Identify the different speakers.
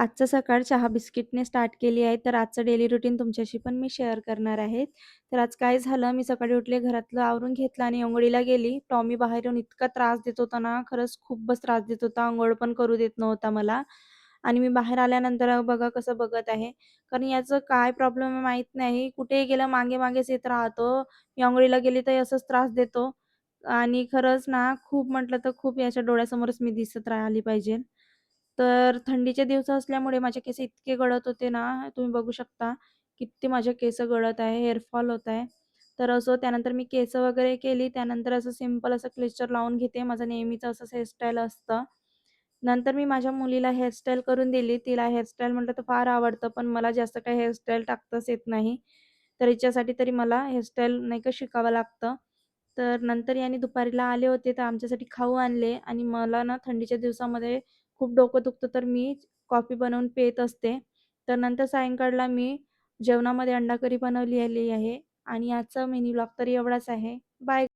Speaker 1: आजचा सकाळ चहा बिस्किटने स्टार्ट केली आहे. तर आजचं डेली रुटीन तुमच्याशी पण मी शेअर करणार आहे. तर आज काय झालं, मी सकाळी उठले, घरातलं आवरून घेतलं आणि अंघोळीला गेली. टॉमी बाहेर येऊन इतका त्रास देत होता ना, खरंच खूपच त्रास देत होता. अंघोळ पण करू देत नव्हता मला. आणि मी बाहेर आल्यानंतर बघा कसं बघत आहे. कारण याचं काय प्रॉब्लेम आहे माहीत नाही. कुठेही गेलं मागे-मागेच येत राहतो. मी अंघोळीला गेली तर असंच त्रास देतो. आणि खरंच ना, खूप म्हटलं तर खूप याच्या डोळ्यासमोरच मी दिसत राहिली पाहिजे. तर थंडीचे दिवस असल्यामुळे माझे केस इतके गळत होते ना, तुम्ही बघू शकता किती माझे केस गळत आहे, हेअर फॉल होत आहे. तर असं त्यानंतर मी केस वगैरे केली. त्यानंतर असं सिंपल असं क्लिस्टर लावून घेते. माझं नेहमीचं असंच हेअरस्टाईल असतं. नंतर मी माझ्या मुलीला हेअरस्टाईल करून दिली. तिला हेअरस्टाईल म्हटलं तर फार आवडतं, पण मला जास्त काही हेअरस्टाईल टाकताच येत नाही. तर हिच्यासाठी तरी मला हेअरस्टाईल नाही का शिकावं लागतं. तर नंतर याने दुपारीला आले होते, तर आमच्यासाठी खाऊ आणले आणि मला ना थंडीच्या दिवसामध्ये खूप डोकं दुखतं, तर मी कॉफी बनवून पीत असते. तर नंतर सायंकाळला मी जेवणामध्ये अंडा करी बनवलेली आहे आणि आजचा मिनी व्लॉग तर एवढाच आहे. बाय.